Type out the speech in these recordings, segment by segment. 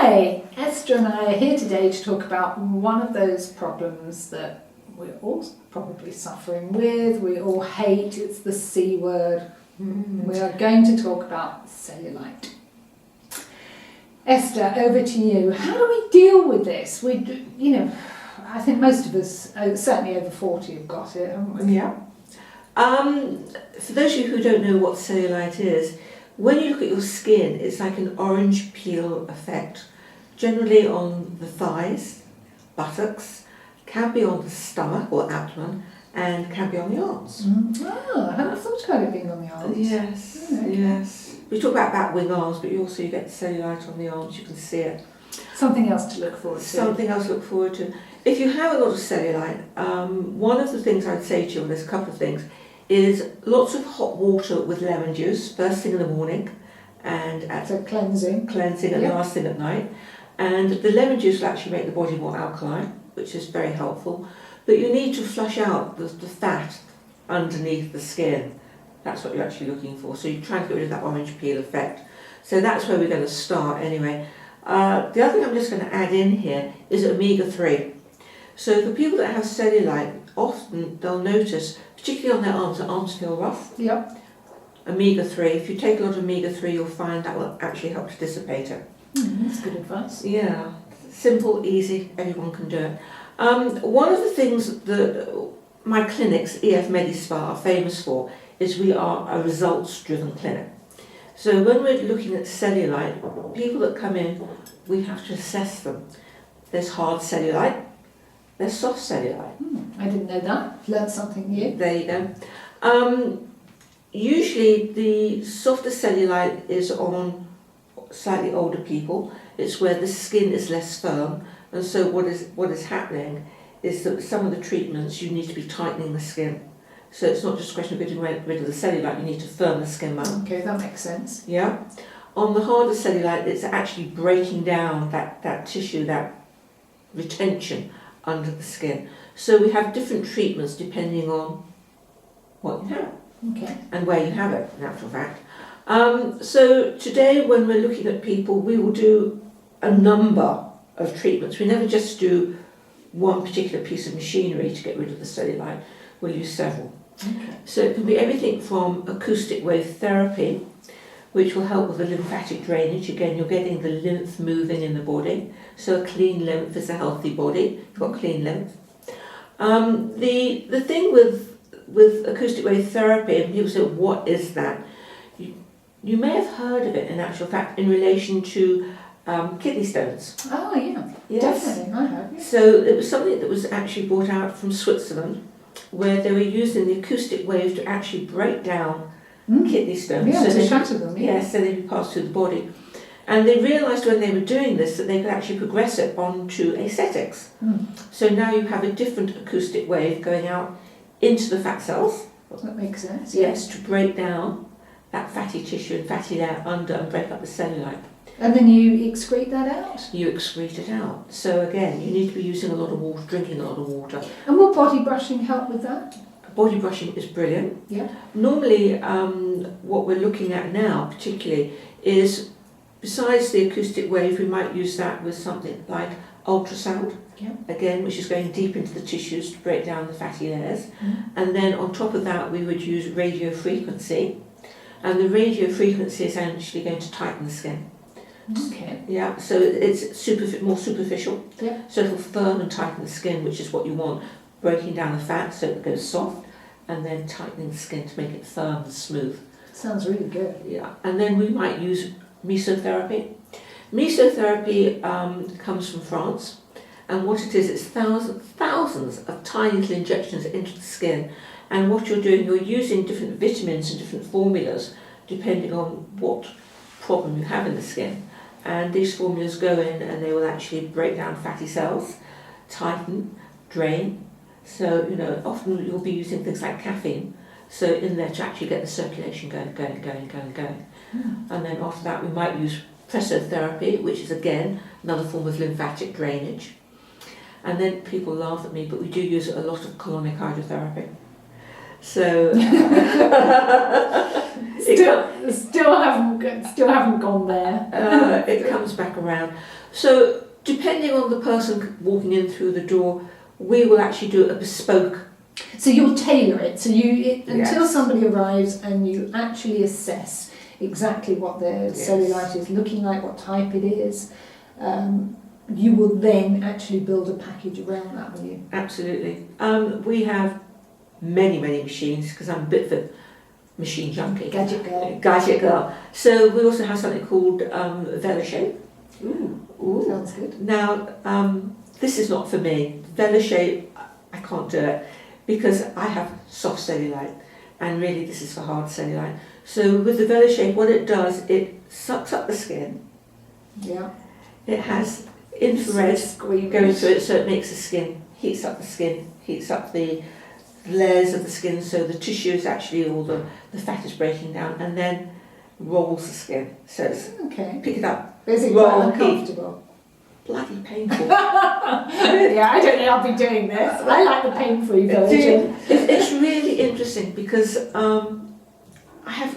Hi, Esther and I are here today to talk about one of those problems that we're all probably suffering with, we all hate, it's the C word. We are going to talk about cellulite. Esther, over to you. How do we deal with this? I think most of us, certainly over 40, have got it, haven't we? Yeah. For those of you who don't know what cellulite is, when you look at your skin, it's like an orange peel effect, generally on the thighs, buttocks, can be on the stomach or abdomen, and can be on the arms. Oh, I hadn't thought about it being on the arms. Yes, Okay. yes. We talk about bat wing arms, but you get cellulite on the arms, you can see it. Something else to look forward to. Something else to look forward to. If you have a lot of cellulite, one of the things I'd say to you, and there's a couple of things, is lots of hot water with lemon juice, first thing in the morning, and So cleansing. and last thing at night. And the lemon juice will actually make the body more alkaline, which is very helpful. But you need to flush out the fat underneath the skin. That's what you're actually looking for. So you're trying to get rid of that orange peel effect. So that's where we're going to start anyway. The other thing I'm just going to add in here is omega-3. So for people that have cellulite, often they'll notice, particularly on their arms feel rough. Yep. Omega-3, if you take a lot of omega-3, you'll find that will actually help to dissipate it. That's good advice. Yeah, simple, easy, everyone can do it. One of the things that my clinics, EF Medispa, are famous for is we are a results-driven clinic. So when we're looking at cellulite, people that come in, we have to assess them. There's hard cellulite, there's soft cellulite. I didn't know that. Learned something new. There you go. Usually the softer cellulite is on slightly older people. It's where the skin is less firm, and so what is happening is that some of the treatments you need to be tightening the skin. So it's not just a question of getting rid of the cellulite, you need to firm the skin up. Okay, that makes sense. Yeah. On the harder cellulite, it's actually breaking down that tissue, that retention under the skin. So we have different treatments depending on what you have. Okay. And where you have it, in actual fact. So today when we're looking at people, we will do a number of treatments. We never just do one particular piece of machinery to get rid of the cellulite. We'll use several. Okay. So it can be everything from acoustic wave therapy, which will help with the lymphatic drainage. Again, you're getting the lymph moving in the body. So a clean lymph is a healthy body. You've got clean lymph. The thing with acoustic wave therapy, and people say, what is that? You may have heard of it in actual fact in relation to kidney stones. Oh yeah, Yes. definitely, I have. Yeah. So it was something that was actually brought out from Switzerland, where they were using the acoustic wave to actually break down kidney stones. Yeah, so to shatter them. Yeah. Yes, so they would pass through the body. And they realised when they were doing this that they could actually progress it onto aesthetics. So now you have a different acoustic wave going out into the fat cells. That makes sense. Yes, to break down that fatty tissue and fatty layer under and break up the cellulite. And then you excrete that out. You excrete it out. So again, you need to be using a lot of water, drinking a lot of water. And will body brushing help with that? Body brushing is brilliant. Yeah. Normally, what we're looking at now particularly is, besides the acoustic wave, we might use that with something like ultrasound. Yeah. Again, which is going deep into the tissues to break down the fatty layers. And then on top of that, we would use radio frequency. And the radio frequency is actually going to tighten the skin. Okay. Yeah, so it's more superficial. Yeah. So it'll firm and tighten the skin, which is what you want. Breaking down the fat so it goes soft, and then tightening the skin to make it firm and smooth. Sounds really good. Yeah, and then we might use mesotherapy. Mesotherapy comes from France, and what it is, it's thousands of tiny little injections into the skin. And what you're doing, you're using different vitamins and different formulas depending on what problem you have in the skin. And these formulas go in and they will actually break down fatty cells, tighten, drain. So, often you'll be using things like caffeine, so in there to actually get the circulation going. And then after that we might use pressotherapy, which is again another form of lymphatic drainage. And then people laugh at me, but we do use a lot of colonic hydrotherapy. So still haven't gone there. It comes back around. So depending on the person walking in through the door, we will actually do a bespoke. So you'll tailor it. So until Yes. somebody arrives and you actually assess exactly what their Yes. cellulite is looking like, what type it is, you will then actually build a package around that, will you? Absolutely. We have many machines because I'm a bit of a machine junkie. Gadget girl. Gadget girl. So we also have something called Velashape. Ooh, sounds good. Now, this is not for me. Velashape, I can't do it because I have soft cellulite, and really this is for hard cellulite. So with the Velashape, what it does, it sucks up the skin. Yeah. It has infrared going through it, so it makes the skin, heats up the skin, heats up the layers of the skin, so the tissue is actually, all the fat is breaking down, and then rolls the skin. So it's, Okay. pick it up, Is it roll, quite uncomfortable? bloody painful. Yeah, I don't think I'll be doing this. I like the pain-free version. It's really interesting because I have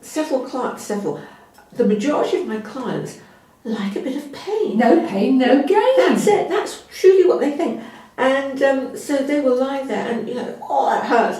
several clients, the majority of my clients like a bit of pain. No pain, no gain. That's it, that's truly what they think. And so they will lie there and, oh, that hurts.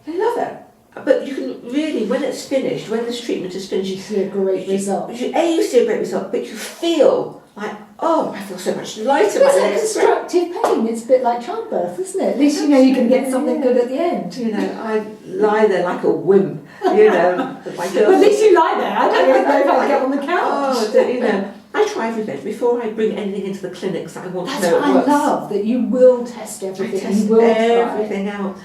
They love it. But you can really, when it's finished, when this treatment is finished, You see a great result. you see a great result, but you feel like, oh, I feel so much lighter. It's a constructive pain. It's a bit like childbirth, isn't it? At least you know you can get something good at the end. I lie there like a wimp, my girls. But at least you lie there. I don't even know if I'll get on the couch. Oh, I try everything before I bring anything into the clinics. I want That's to know what it works. I love, that you will test everything. I test you will everything out.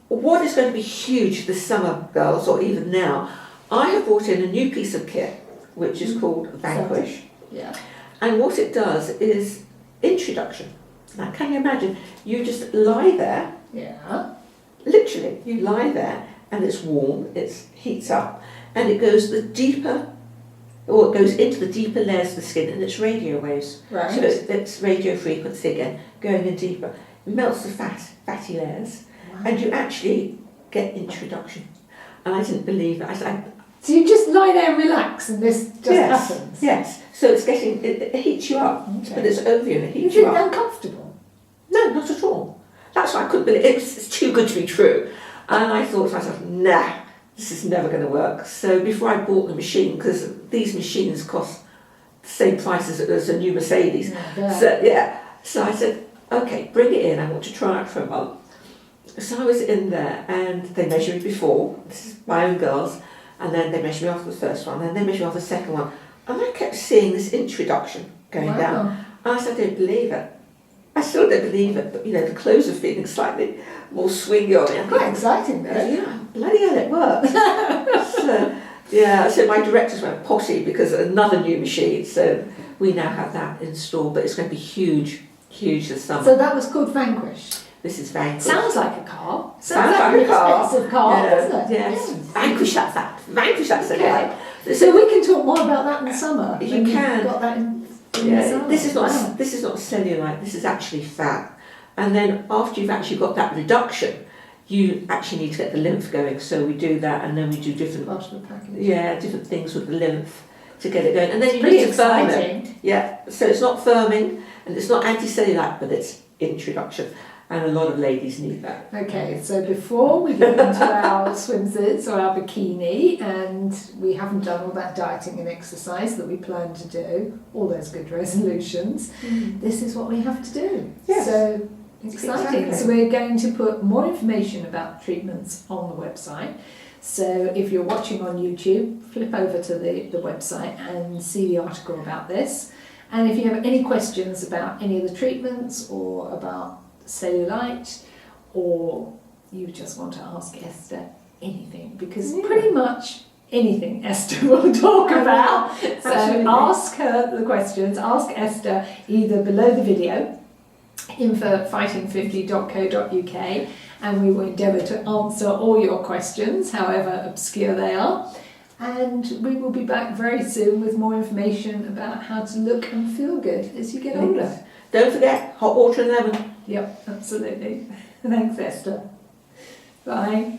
What is going to be huge this summer, girls, or even now, I have brought in a new piece of kit, which is called Vanquish. Yeah. And what it does is introduction. Now, can you imagine? You just lie there, Yeah. literally, you lie there, and it's warm, it heats up, and it goes into the deeper layers of the skin, and it's radio waves. Right. So it's radio frequency again, going in deeper. It melts the fatty layers, and you actually get introduction. And I didn't believe it. So you just lie there and relax, and this just happens. Yes. So it heats you up, Okay. but it's over you and it You heats you feel up. uncomfortable. No, not at all. That's why I couldn't believe it. It's too good to be true. And I thought to myself, nah, this is never going to work. So before I bought the machine, because these machines cost the same price as a new Mercedes. So I said, okay, bring it in. I want to try it for a month. So I was in there and they measured me before. This is my own girls. And then they measured me after the first one. And then they measured me after the second one. And I kept seeing this introduction going down. And I said, I don't believe it. I still don't believe it. But, the clothes are feeling slightly more swingy on me. Quite exciting though. Yeah, bloody hell, it works. So my directors went potty because of another new machine. So we now have that installed. But it's going to be huge this summer. So that was called Vanquish. This is Vanquish. Sounds like a car. Sounds like a car. Expensive car, doesn't it? Yes. Vanquish that. Vanquish that. Okay. So we can talk more about that in the summer. You when can. You've got that in the summer. This is not cellulite. This is actually fat. And then after you've actually got that reduction, you actually need to get the lymph going. So we do that, and then we do different things with the lymph to get it going. And then you need to firm it. Yeah. So it's not firming and it's not anti-cellulite, but it's introduction. And a lot of ladies need that. Okay, so before we get into our swimsuits or our bikini, and we haven't done all that dieting and exercise that we plan to do, all those good resolutions, this is what we have to do. Yes. So exciting. Exactly. So we're going to put more information about treatments on the website. So if you're watching on YouTube, flip over to the website and see the article about this. And if you have any questions about any of the treatments or about cellulite, or you just want to ask Esther anything, because pretty much anything Esther will talk about. So ask her the questions, ask Esther either below the video, info@fighting50.co.uk, and we will endeavour to answer all your questions, however obscure they are. And we will be back very soon with more information about how to look and feel good as you get older. Don't forget, hot water and lemon. Yep, absolutely. Thanks, Esther. Bye.